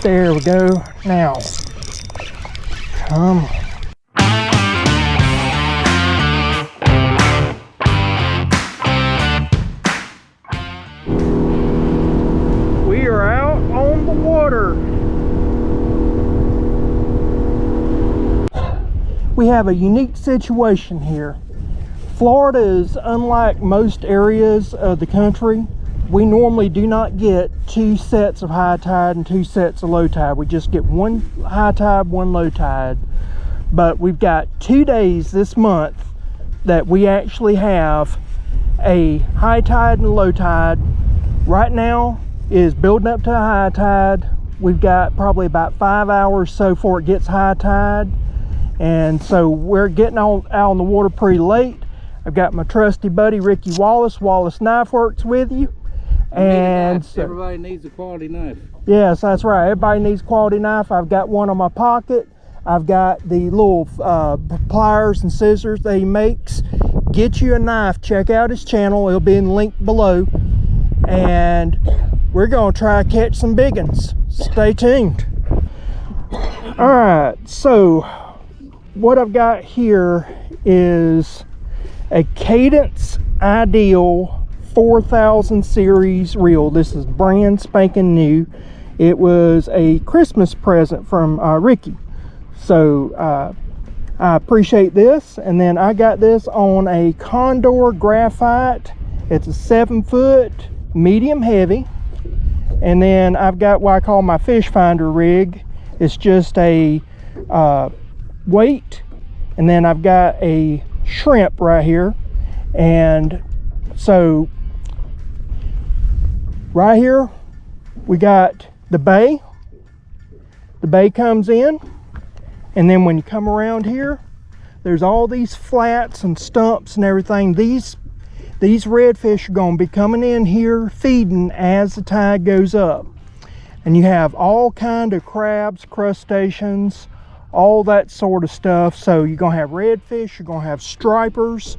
There we go. Now, come. We are out on the water. We have a unique situation here. Florida is unlike most areas of the country. We normally do not get two sets of high tide and two sets of low tide. We just get one high tide, one low tide. But we've got 2 days this month that we actually have a high tide and a low tide. Right now is building up to a high tide. We've got probably about 5 hours so before it gets high tide. And so we're getting out on the water pretty late. I've got my trusty buddy Ricky Wallace Knife Works with you. And so, everybody needs a quality knife. Yes, that's right. Everybody needs a quality knife. I've got one on my pocket. I've got the little pliers and scissors that he makes. Get you a knife. Check out his channel. It'll be in the link below. And we're going to try to catch some big ones. Stay tuned. All right. So what I've got here is a Cadence Ideal 4000 series reel. This is brand spanking new. It was a Christmas present from Ricky. So I appreciate this. And then I got this on a Condor graphite. It's a 7-foot medium heavy. And then I've got what I call my fish finder rig. It's just a weight. And then I've got a shrimp right here. And so right here we got the bay. The bay comes in, and then when you come around here, there's all these flats and stumps and everything. These redfish are going to be coming in here feeding as the tide goes up. And you have all kind of crabs, crustaceans, all that sort of stuff. So you're going to have redfish, you're going to have stripers,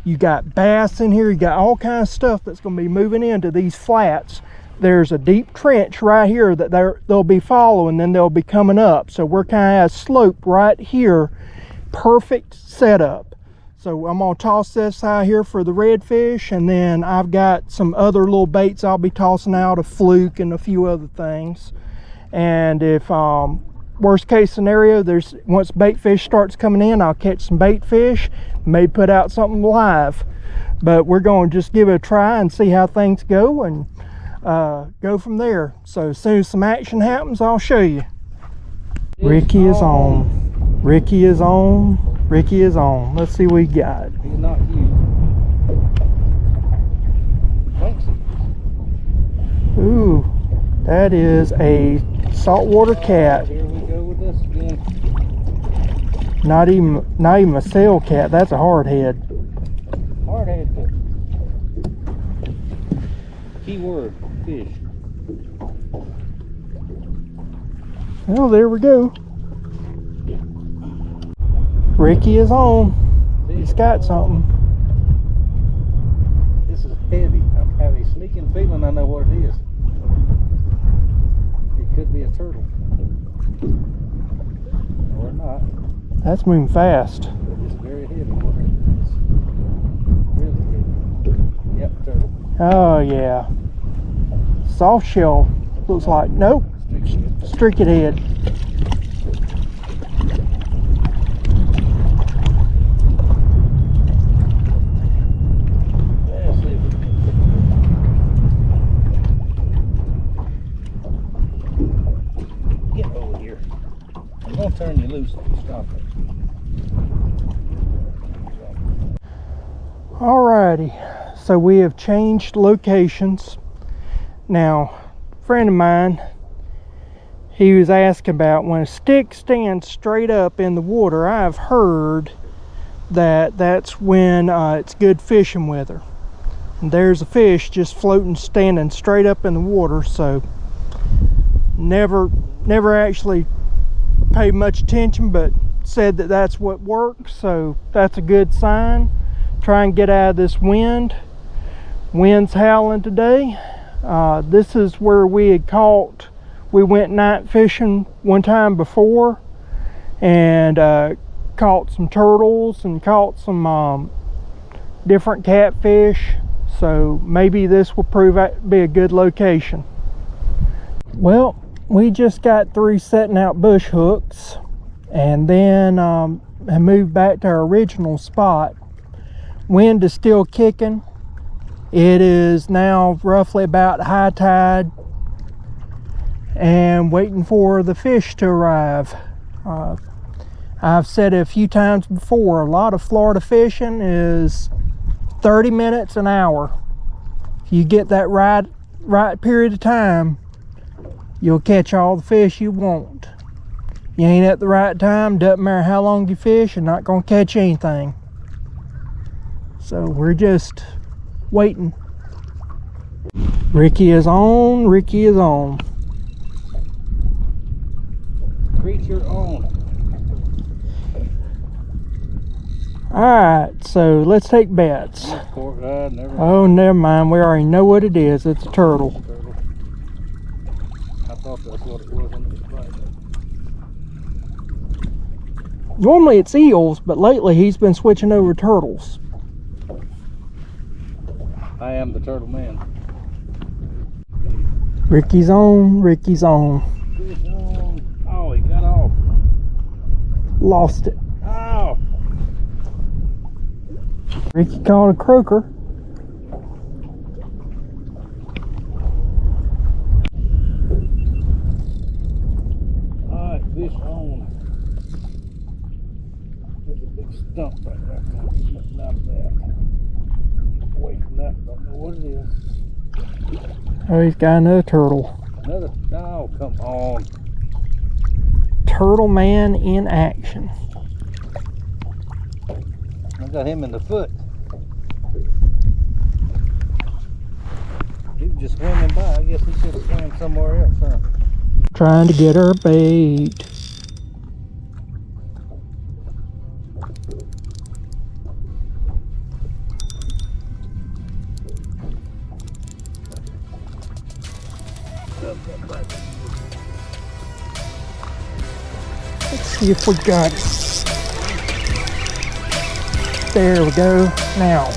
you got bass in here, you got all kinds of stuff that's going to be moving into these flats. There's a deep trench right here that they'll be following, then they'll be coming up. So we're kind of at a slope right here. Perfect setup. So I'm going to toss this out here for the redfish, and then I've got some other little baits I'll be tossing out, a fluke and a few other things. And if worst case scenario, once bait fish starts coming in, I'll catch some bait fish, may put out something live. But we're going to just give it a try and see how things go, and go from there. So as soon as some action happens, I'll show you. Ricky is on. Ricky is on. Ricky is on. Let's see what we got. He's not you. Thanks. Ooh, that is a saltwater cat. Here we go with this again. Not even a sail cat. That's a hardhead. Hardhead. Keyword, fish. Well, there we go. Ricky is on. He's got something. This is heavy. I have a sneaking feeling I know what it is. It could be a turtle. Or not. That's moving fast. It's very heavy. It's really heavy. Yep, turtle. Oh yeah. Soft shell. Looks like, nope. Stricket head. Get over here. I'm going to turn you loose if you stop it. Alrighty, so we have changed locations. Now, a friend of mine, he was asking about when a stick stands straight up in the water. I've heard that that's when it's good fishing weather. And there's a fish just floating, standing straight up in the water. So never actually paid much attention, but said that that's what works. So that's a good sign. Try and get out of this wind. Wind's howling today. This is where we had caught We went night fishing one time before and caught some turtles and caught some different catfish. So maybe this will prove out to be a good location. Well, we just got through setting out bush hooks and then have moved back to our original spot. Wind is still kicking. It is now roughly about high tide and waiting for the fish to arrive. I've said it a few times before, a lot of Florida fishing is 30 minutes an hour. If you get that right period of time, you'll catch all the fish you want. You ain't at the right time, doesn't matter how long you fish, you're not gonna catch anything. So we're just waiting. Ricky is on, Ricky is on. Creature on. Alright, so let's take bets. Oh, never mind. We already know what it is. It's a turtle. I thought that's what it was on the display. Normally it's eels, but lately he's been switching over turtles. I am the turtle man. Ricky's on, Ricky's on. Fish on. Oh, he got off. Lost it. Oh. Ricky caught a croaker. Alright, fish on. There's a big stump right there. Nothing out of that. Away from that, don't know what it is. Oh, he's got another turtle. Another. Oh, come on. Turtle man in action. I got him in the foot. He was just swimming by. I guess he should have swam somewhere else, huh? Trying to get her bait. Let's see if we got it. There we go. Now,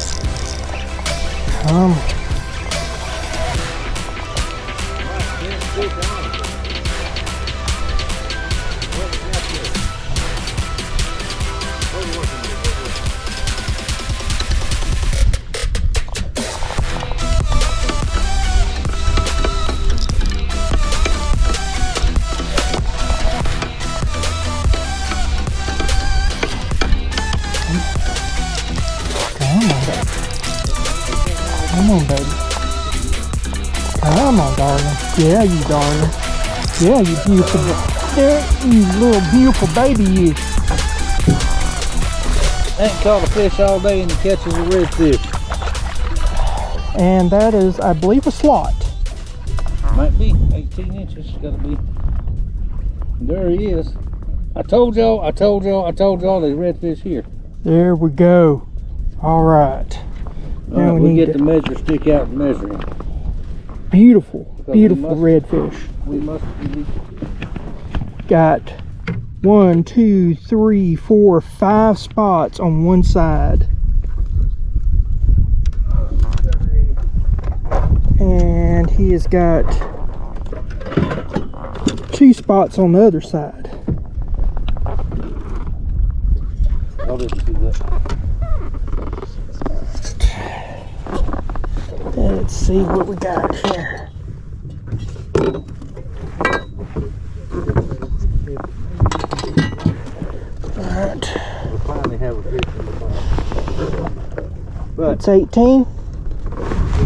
come. Come on, baby. Come on, darling. Yeah, you darling. Yeah, you beautiful. Yeah, you little beautiful baby, you. Ain't caught a fish all day and he catches a redfish. And that is, I believe, a slot. Might be 18 inches. Gotta be. There he is. I told y'all there's redfish here. There we go. All right. Now we get the measure stick out and measure him. Beautiful, beautiful redfish. We must be. Got 1, 2, 3, 4, 5 spots on one side. And he has got 2 spots on the other side. I didn't see that. Let's see what we got here. Alright. We'll finally have a fish in the bottom. But It's 18.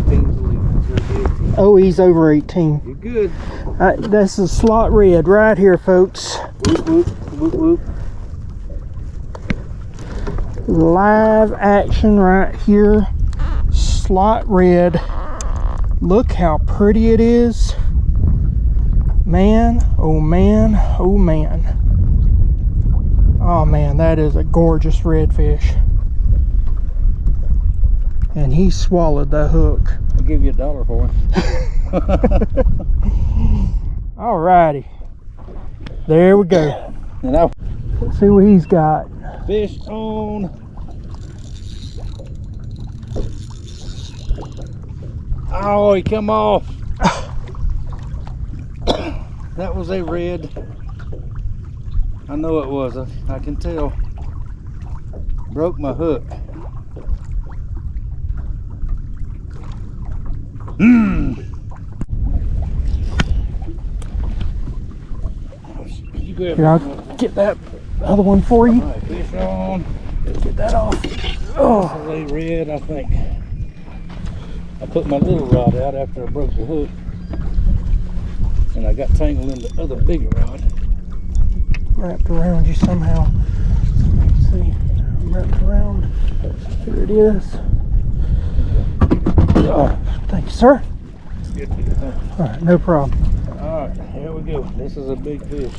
18. Oh, he's over 18. You're good. That's a slot red right here, folks. Whoop, whoop, whoop, whoop. Live action right here. Slot red. Look how pretty it is. Man, oh man, oh man. Oh man, that is a gorgeous redfish. And he swallowed the hook. I'll give you $1 for him. Alrighty. There we go. And I Let's see what he's got. fish on. Oh, he come off. That was a red. I know it was. I can tell. Broke my hook. You grab Here, I'll that. get that other one for you. All right, fish on. Get that off. This Oh, is a red, I think. I put my little rod out after I broke the hook, and I got tangled in the other bigger rod. wrapped around you somehow. Let's see. I'm wrapped around. Here it is. Oh, thank you, sir. Good. All right, no problem. All right, here we go. This is a big fish.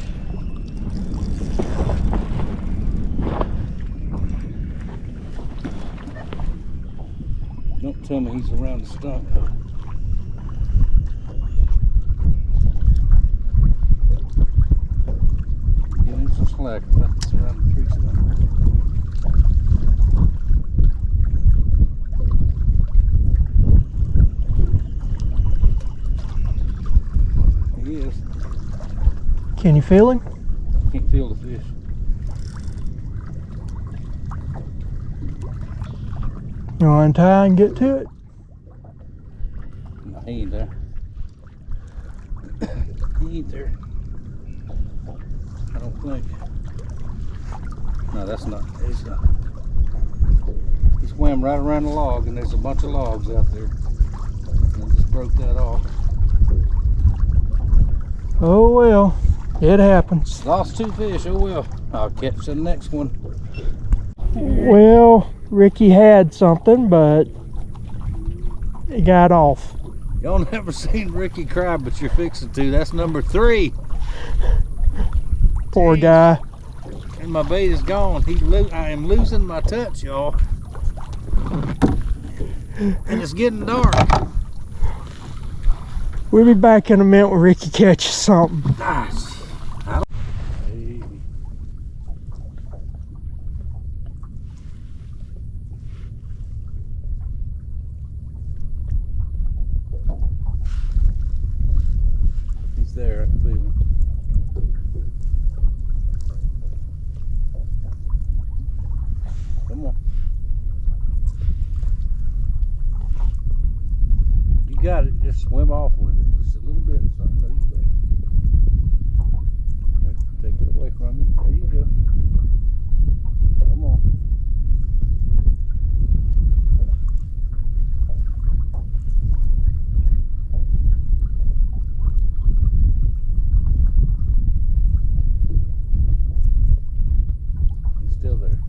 Don't tell me he's around the stump. Give him some slack. I think it's around the tree stump. He is. Can you feel him? Can't feel the fish. You want to untie and get to it? No, he ain't there. He ain't there. I don't think. No, that's not. He's not. He swam right around the log, and there's a bunch of logs out there. And I just broke that off. Oh well, it happens. Lost 2 fish. Oh well. I'll catch the next one. Well, Ricky had something, but it got off. Y'all never seen Ricky cry, but you're fixing to. That's number 3. Poor Jeez. guy. And my bait is gone. I am losing my touch, y'all. And it's getting dark. We'll be back in a minute when Ricky catches something. Nice. He's there, I can feel him. Come on. You got it. Just swim off with it. Just a little bit. So I know you got it. Take it away from me. There you go. Come on. He's still there.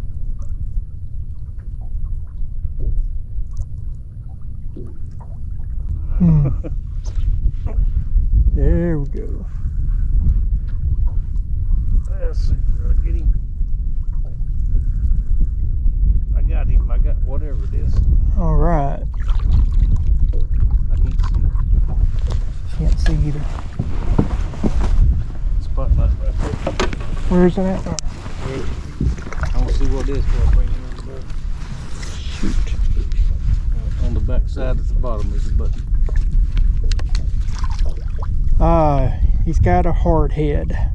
There we go. Let's see. Did I get him? I got him. I got whatever it is. All right. I can't see. Can't see either. Spotlight right there. Where's it at? I want to see what it is before I bring it over there. Shoot. On the back side at the bottom is the button. He's got a hard head.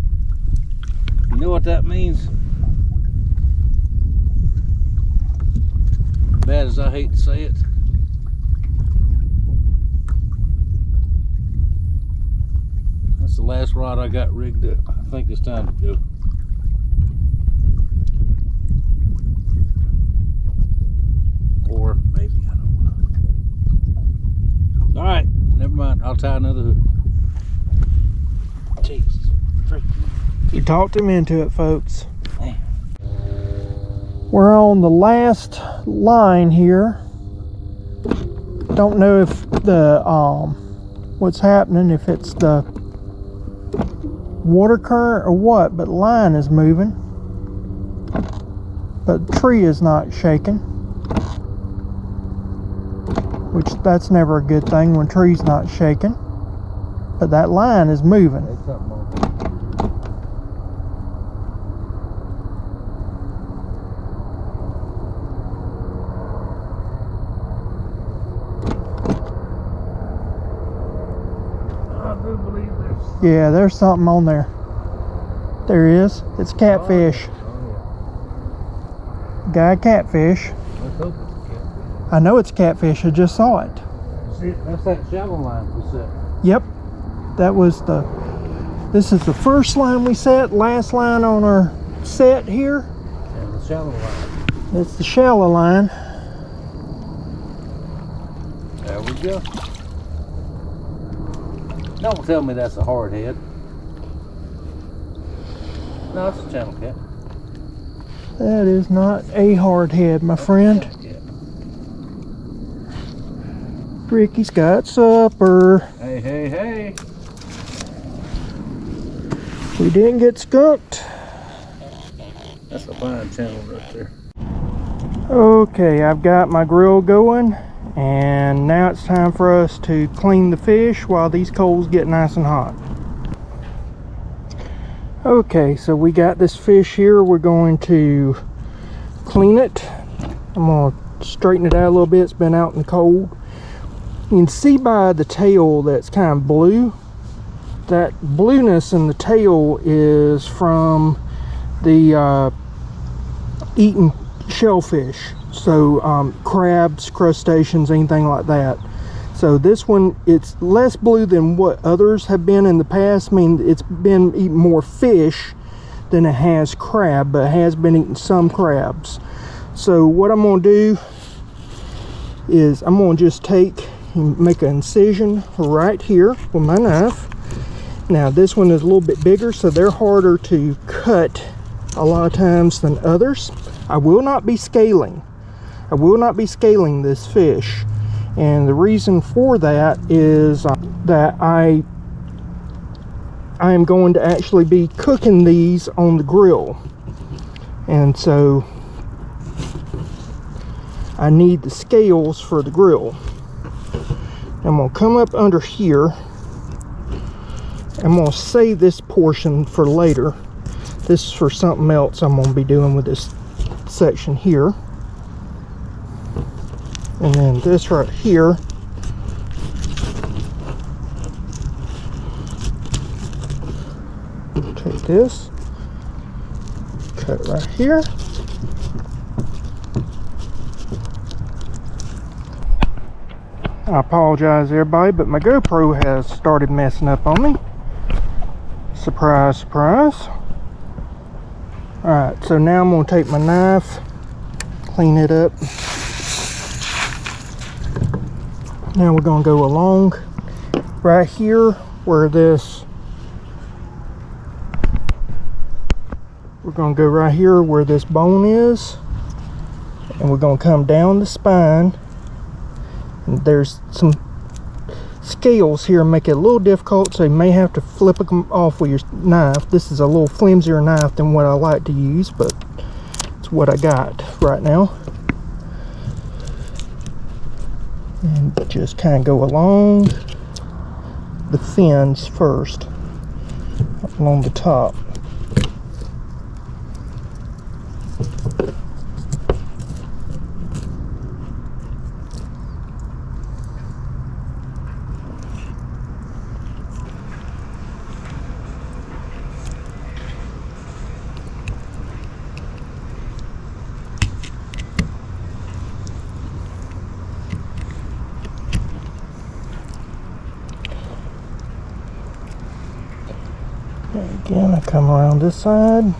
You know what that means? Bad as I hate to say it. That's the last rod I got rigged up. I think it's time to go. Or maybe, I don't know. Alright, never mind. I'll tie another hook. Jesus. We talked him into it, folks. Man. We're on the last line here. Don't know if the what's happening, if it's the water current or what, but line is moving. But the tree is not shaking. Which that's never a good thing when tree's not shaking. But that line is moving. There's something on there. I do believe there's... Yeah, there's something on there. There is. It's catfish. Oh, Guy catfish. yeah. Let's hope it's a catfish. I know it's catfish. I just saw it. See, that's that shallow line we set. Yep. That was the... This is the first line we set. Last line on our set here. And the shallow line. It's the shallow line. There we go. Don't tell me that's a hard head. No, it's a channel cat. That is not a hard head, my friend. Ricky's got supper. Hey, hey, hey. We didn't get skunked. That's a fine channel right there. Okay, I've got my grill going, and now it's time for us to clean the fish while these coals get nice and hot. Okay, so we got this fish here. We're going to clean it. I'm going to straighten it out a little bit. It's been out in the cold. You can see by the tail that's kind of blue. That blueness in the tail is from the eating shellfish. So crabs, crustaceans, anything like that. So this one, it's less blue than what others have been in the past. I mean, it's been eating more fish than it has crab, but it has been eating some crabs. So what I'm going to do is I'm going to just take and make an incision right here with my knife. Now this one is a little bit bigger, so they're harder to cut a lot of times than others. I will not be scaling. I will not be scaling this fish. And the reason for that is that I am going to actually be cooking these on the grill. And so I need the scales for the grill. I'm going to come up under here. I'm going to save this portion for later. This is for something else I'm going to be doing with this section here. And then this right here, take this, cut right here. I apologize everybody, but my GoPro has started messing up on me. Surprise, surprise. Alright, so now I'm going to take my knife, clean it up. Now we're going to go along right here where this, we're going to go right here where this bone is, and we're going to come down the spine. And there's some scales here make it a little difficult, so you may have to flip them off with your knife. This is a little flimsier knife than what I like to use, but it's what I got right now. And just kind of go along the fins first, along the top. Again, I come around this side.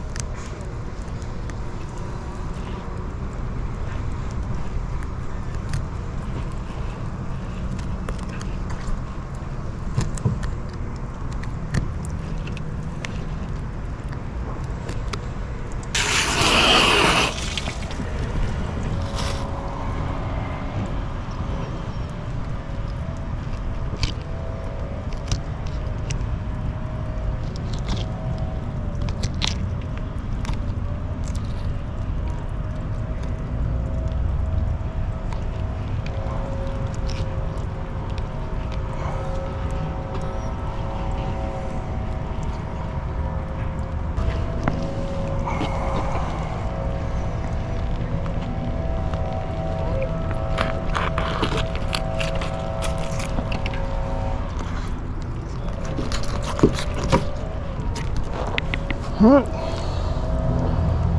Alright,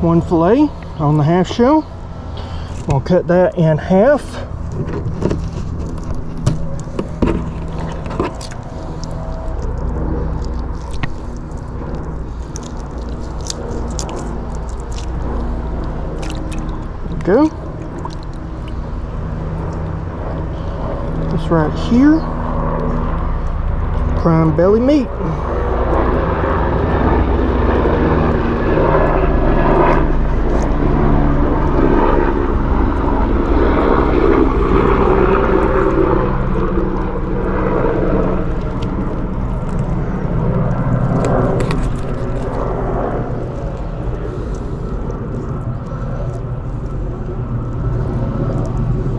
one fillet on the half shell. We'll cut that in half. There we go. This right here, prime belly meat.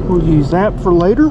We'll use that for later.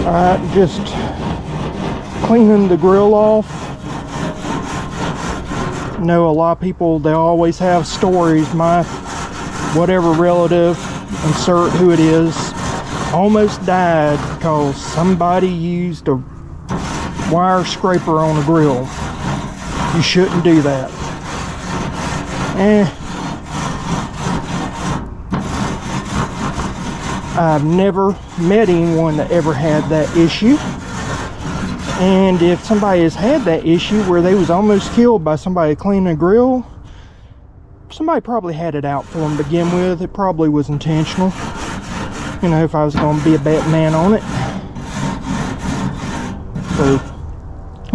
Alright, just cleaning the grill off. I know a lot of people, they always have stories. My whatever relative, insert who it is, almost died because somebody used a wire scraper on a grill. You shouldn't do that. I've never met anyone that ever had that issue. And if somebody has had that issue where they was almost killed by somebody cleaning a grill, somebody probably had it out for them to begin with. It probably was intentional. You know, if I was going to be a bet man on it. So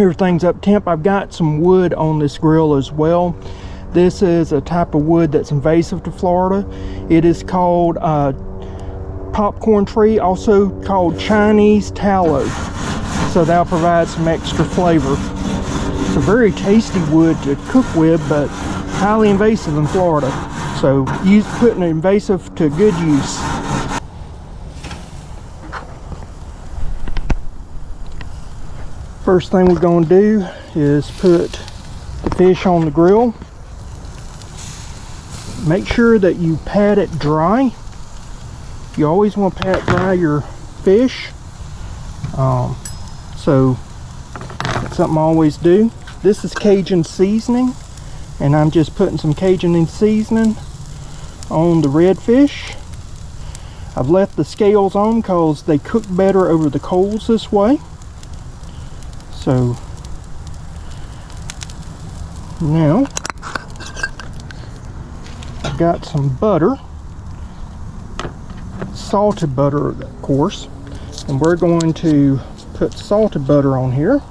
everything's up temp. I've got some wood on this grill as well. This is a type of wood that's invasive to Florida. It is called popcorn tree, also called Chinese tallow. So that'll provide some extra flavor. It's a very tasty wood to cook with, but highly invasive in Florida. So putting invasive to good use. First thing we're going to do is put the fish on the grill. Make sure that you pat it dry. You always want to pat dry your fish. So that's something I always do. This is Cajun seasoning, and I'm just putting some Cajun seasoning on the redfish. I've left the scales on because they cook better over the coals this way. So now I've got some butter, salted butter of course, and we're going to put salted butter on here.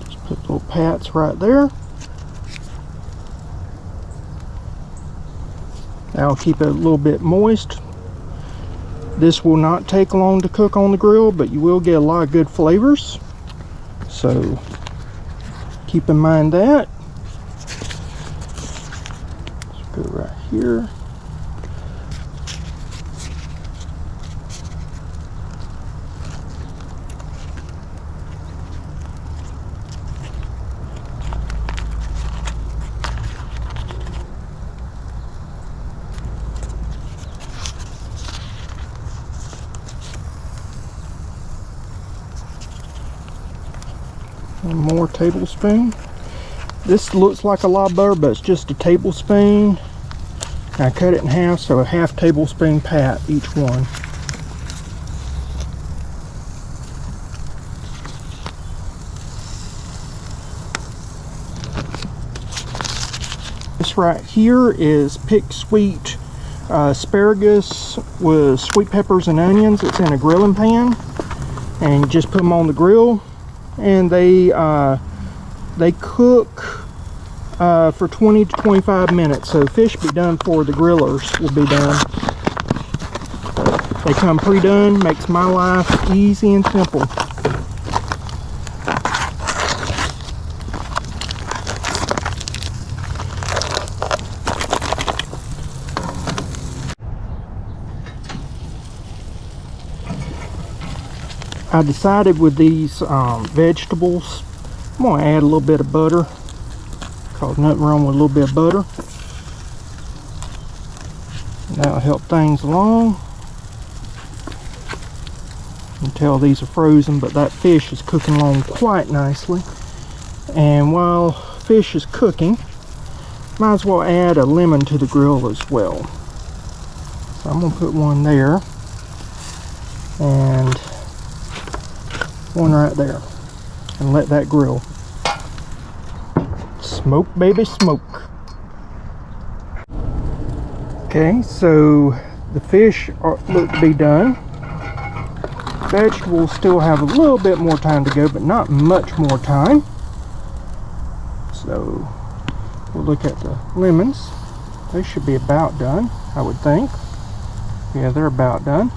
Just put little pats right there. That'll keep it a little bit moist. This will not take long to cook on the grill, but you will get a lot of good flavors. So keep in mind that. Let's go right here. One more tablespoon. This looks like a lot of butter, but it's just a tablespoon. I cut it in half, so a half tablespoon pat each one. This right here is picked sweet asparagus with sweet peppers and onions. It's in a grilling pan, and you just put them on the grill, and they cook for 20 to 25 minutes. So fish be done before the grillers will be done. They come pre-done, makes my life easy and simple. I decided with these vegetables, I'm going to add a little bit of butter, because nothing wrong with a little bit of butter. That'll help things along. You can tell these are frozen, but that fish is cooking along quite nicely. And while fish is cooking, might as well add a lemon to the grill as well. So I'm going to put one there, and one right there, and let that grill. Smoke, baby, smoke. Okay, so the fish look to be done. Vegetables still have a little bit more time to go, but not much more time. So we'll look at the lemons. They should be about done, I would think. Yeah, they're about done.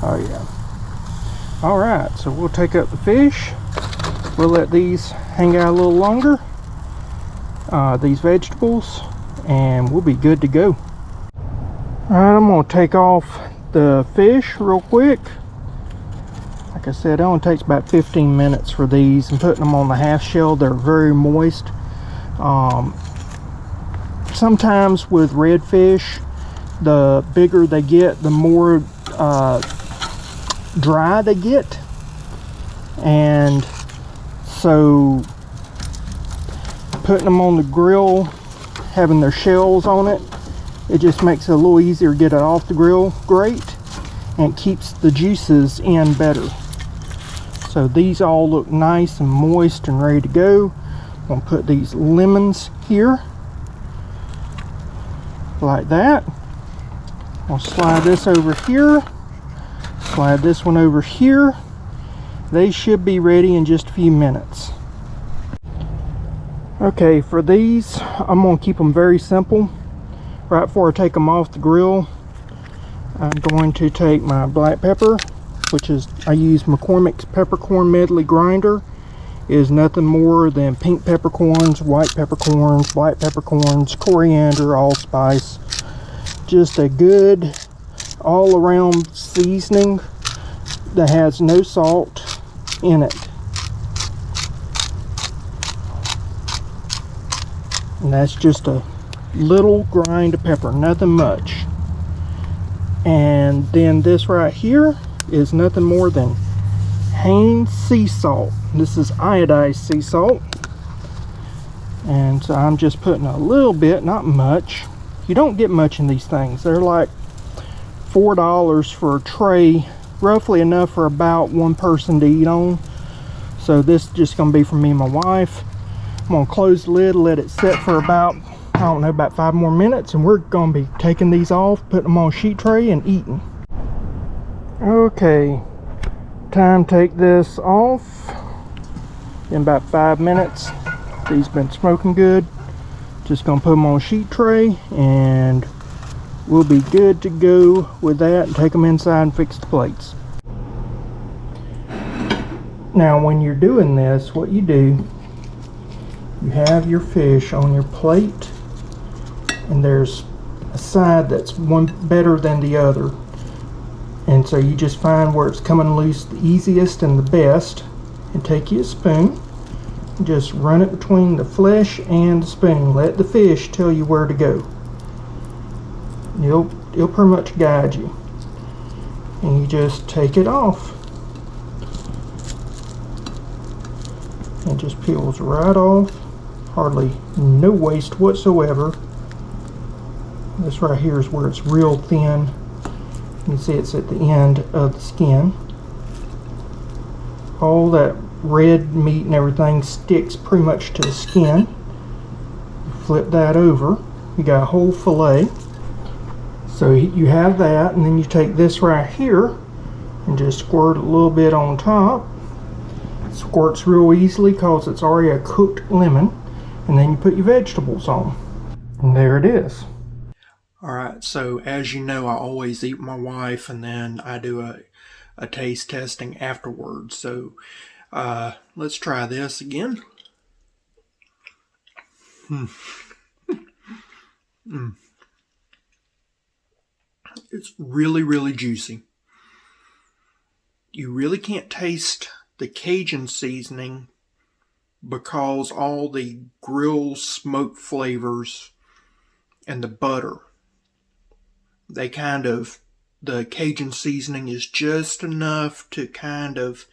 Oh yeah. Alright, so we'll take up the fish. We'll let these hang out a little longer, these vegetables, and we'll be good to go. Alright, I'm going to take off the fish real quick. Like I said, it only takes about 15 minutes for these, and putting them on the half shell, they're very moist. Sometimes with redfish, the bigger they get, the more dry they get, and so putting them on the grill, having their shells on it, it just makes it a little easier to get it off the grill grate, and keeps the juices in better. So these all look nice and moist and ready to go. I'm going to put these lemons here like that. I'll slide this over here, slide this one over here. They should be ready in just a few minutes. Okay, for these, I'm going to keep them very simple. Right before I take them off the grill, I'm going to take my black pepper, which is, I use McCormick's peppercorn medley grinder. It is nothing more than pink peppercorns, white peppercorns, black peppercorns, coriander, allspice. Just a good all-around seasoning that has no salt in it. And that's just a little grind of pepper, nothing much. And then this right here is nothing more than Heinz sea salt. This is iodized sea salt. And so I'm just putting a little bit, not much. You don't get much in these things. They're like $4 for a tray, roughly enough for about one person to eat on. So this is just going to be for me and my wife. I'm going to close the lid, let it set for about, I don't know, about 5 more minutes, and we're going to be taking these off, putting them on a sheet tray and eating. Okay, time to take this off. In about 5 minutes. These been smoking good. Just gonna put them on a sheet tray, and we'll be good to go with that, and take them inside and fix the plates. Now when you're doing this, what you do, you have your fish on your plate, and there's a side that's one better than the other, and so you just find where it's coming loose the easiest and the best, and take you a spoon, just run it between the flesh and the spoon. Let the fish tell you where to go. It'll pretty much guide you, and you just take it off. It just peels right off. Hardly no waste whatsoever. This right here is where it's real thin. You can see it's at the end of the skin. All that red meat and everything sticks pretty much to the skin. Flip that over, you got a whole fillet. So you have that, and then you take this right here and just squirt a little bit on top. It squirts real easily because it's already a cooked lemon, and then you put your vegetables on. And there it is. Alright, so as you know, I always eat with my wife, and then I do a taste testing afterwards. So let's try this again. It's really, really juicy. You really can't taste the Cajun seasoning because all the grill smoke flavors and the butter, the Cajun seasoning is just enough to kind of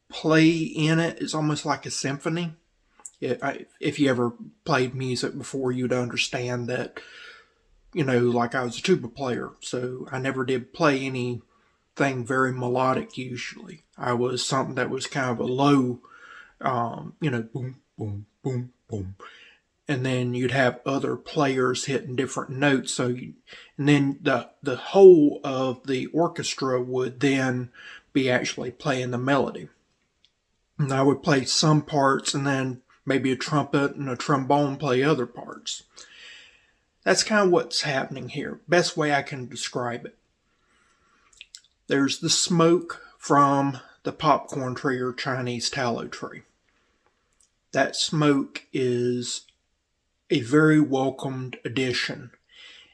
play in it. It's almost like a symphony. If you ever played music before, you'd understand that, you know, like I was a tuba player, so I never did play anything very melodic usually. I was something that was kind of a low, you know, boom, boom, boom, boom. And then you'd have other players hitting different notes. And then the whole of the orchestra would then be actually playing the melody. And I would play some parts, and then maybe a trumpet and a trombone play other parts. That's kind of what's happening here. Best way I can describe it. There's the smoke from the popcorn tree or Chinese tallow tree. That smoke is a very welcomed addition.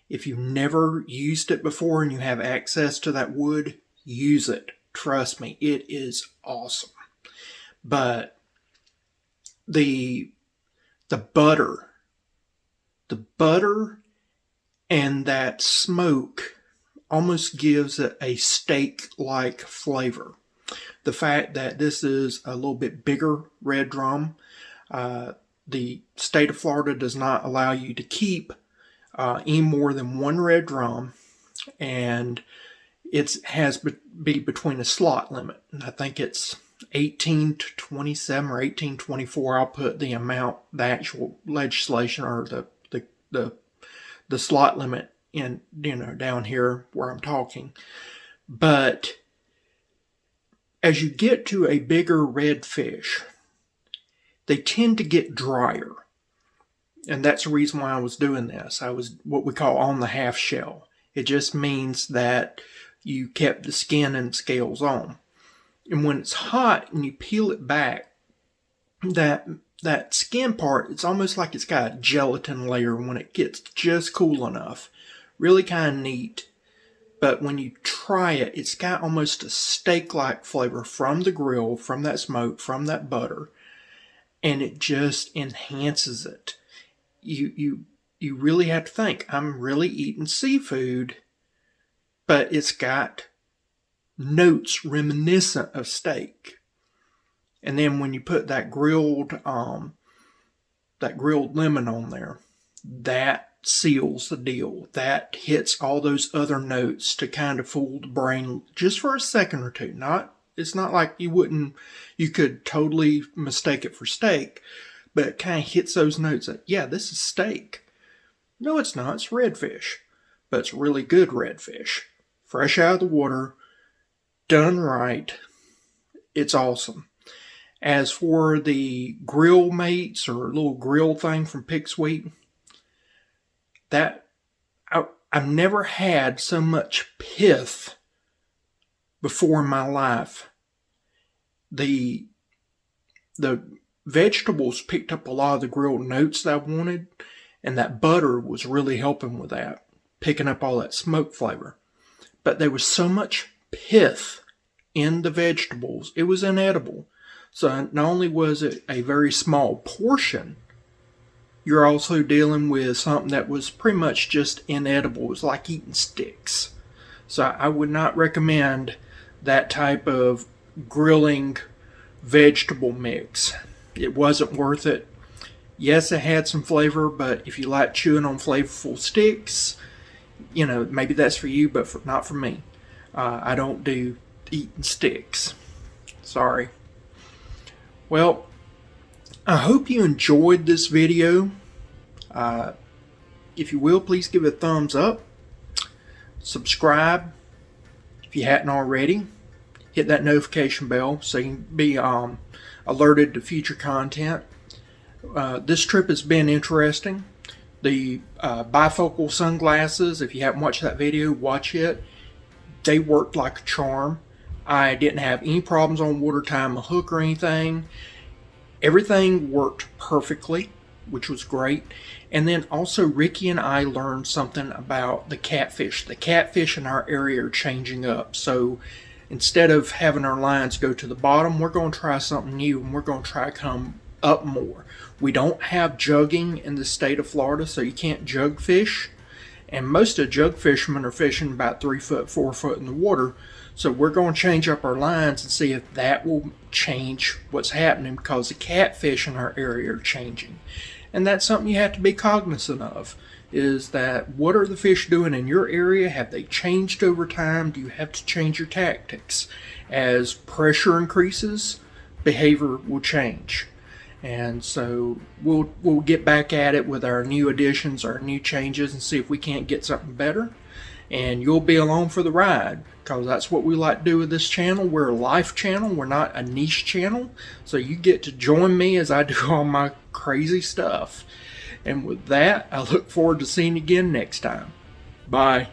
If you've never used it before and you have access to that wood, use it. Trust me, it is awesome. But the butter and that smoke almost gives it a steak-like flavor. The fact that this is a little bit bigger red drum, the state of Florida does not allow you to keep any more than one red drum, and it has be between a slot limit. And I think it's 18 to 27 or 18 24. I'll put the amount, the actual legislation or the slot limit in, you know, down here where I'm talking. But as you get to a bigger redfish, they tend to get drier. And that's the reason why I was doing this. I was what we call on the half shell. It just means that you kept the skin and scales on. And when it's hot and you peel it back, that skin part, it's almost like it's got a gelatin layer when it gets just cool enough. Really kind of neat. But when you try it, it's got almost a steak-like flavor from the grill, from that smoke, from that butter. And it just enhances it. You really have to think, I'm really eating seafood, but it's got notes reminiscent of steak. And then when you put that grilled lemon on there, that seals the deal. That hits all those other notes to kind of fool the brain just for a second or two. It's not like you could totally mistake it for steak, but it kind of hits those notes that, yeah, this is steak. No, it's not. It's redfish. But it's really good redfish. Fresh out of the water, done right. It's awesome. As for the grill mates or little grill thing from Pig Sweet, I've never had so much pith before in my life. The vegetables picked up a lot of the grilled notes that I wanted, and that butter was really helping with that, picking up all that smoke flavor. But there was so much pith in the vegetables, it was inedible. So not only was it a very small portion, you're also dealing with something that was pretty much just inedible. It was like eating sticks. So I would not recommend that type of grilling vegetable mix. it wasn't worth it. Yes, it had some flavor, but if you like chewing on flavorful sticks, you know, maybe that's for you, but not for me. I don't do eating sticks. Sorry. Well, I hope you enjoyed this video. If you will, please give it a thumbs up. Subscribe if you hadn't already. Hit that notification bell so you can be alerted to future content. This trip has been interesting. The bifocal sunglasses, if you haven't watched that video, watch it. They worked like a charm. I didn't have any problems on water tying a hook or anything. Everything worked perfectly, which was great. And then also Ricky and I learned something about the catfish. The catfish in our area are changing up. So instead of having our lines go to the bottom, we're going to try something new, and we're going to try to come up more. We don't have jugging in the state of Florida, so you can't jug fish. And most of the jug fishermen are fishing about 3 foot, 4 foot in the water. So we're going to change up our lines and see if that will change what's happening, because the catfish in our area are changing. And that's something you have to be cognizant of, is that what are the fish doing in your area? Have they changed over time? Do you have to change your tactics? As pressure increases, behavior will change. And so we'll get back at it with our new additions, our new changes, and see if we can't get something better. And you'll be along for the ride, because that's what we like to do with this channel. We're a life channel. We're not a niche channel. So you get to join me as I do all my crazy stuff. And with that, I look forward to seeing you again next time. Bye.